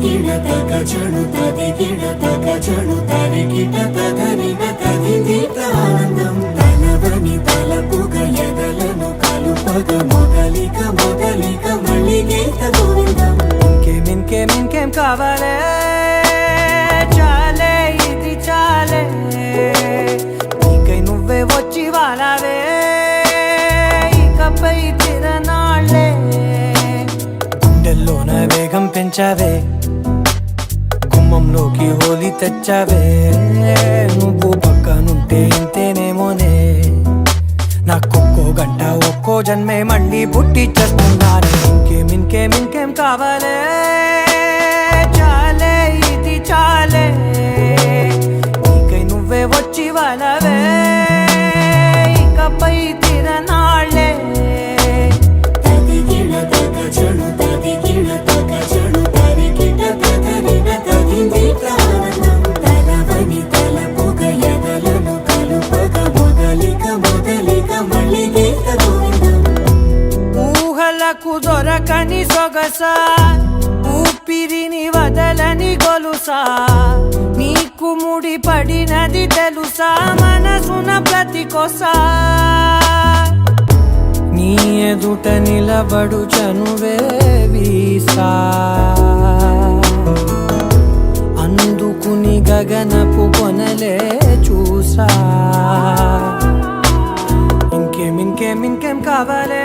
తగచడు తదిగిడ తగచడు తరిగిట తగరిన తదిగిట ఆనందం తలవని తలపుగ ఎదలను కలుపగ మొదలిక మొదలిక మళ్ళీ గీత గోవిందం ఇంకేం కావాలే చాలే ఇది చాలే నీకై నువ్వే వచ్చి వాలావే ఇకపై తిరనాళ్ళే గుండెల్లోన వేగం పెంచావే గుమ్మంలోకి హోలీ తెచ్చావే నువ్వు పక్కనుంటే ఇంతేనేమోనే నాకొక్కో గంట ఒక్కో జన్మే మళ్ళీ పుట్టి చేస్తున్నాను ఇంకేం కావాలే చాలే ఇది చాలే నీకై నువ్వే వచ్చి వాళ్ళవే ఇకపై తిరనాళ్ళే తదిగిడ తగచడు తదిగిడ తగచడు తరిగిట తగరిన తదిగిట ఆనందం తలవని తలపుగ ఎదలను కలుపగ మొదలిక మొదలిక మళ్ళీ గీత గోవిందం ఊహలకు దొరకని సొగసా ఊపిరిని వదలని గొలుసా నీకు ముడి పడినది తెలుసా మనసున ప్రతి కొసా నీ ఎదుట నిలబడు చనువే వీసా అందుకుని గగనపు కొనలే చూసా ఇంకేం కావాలే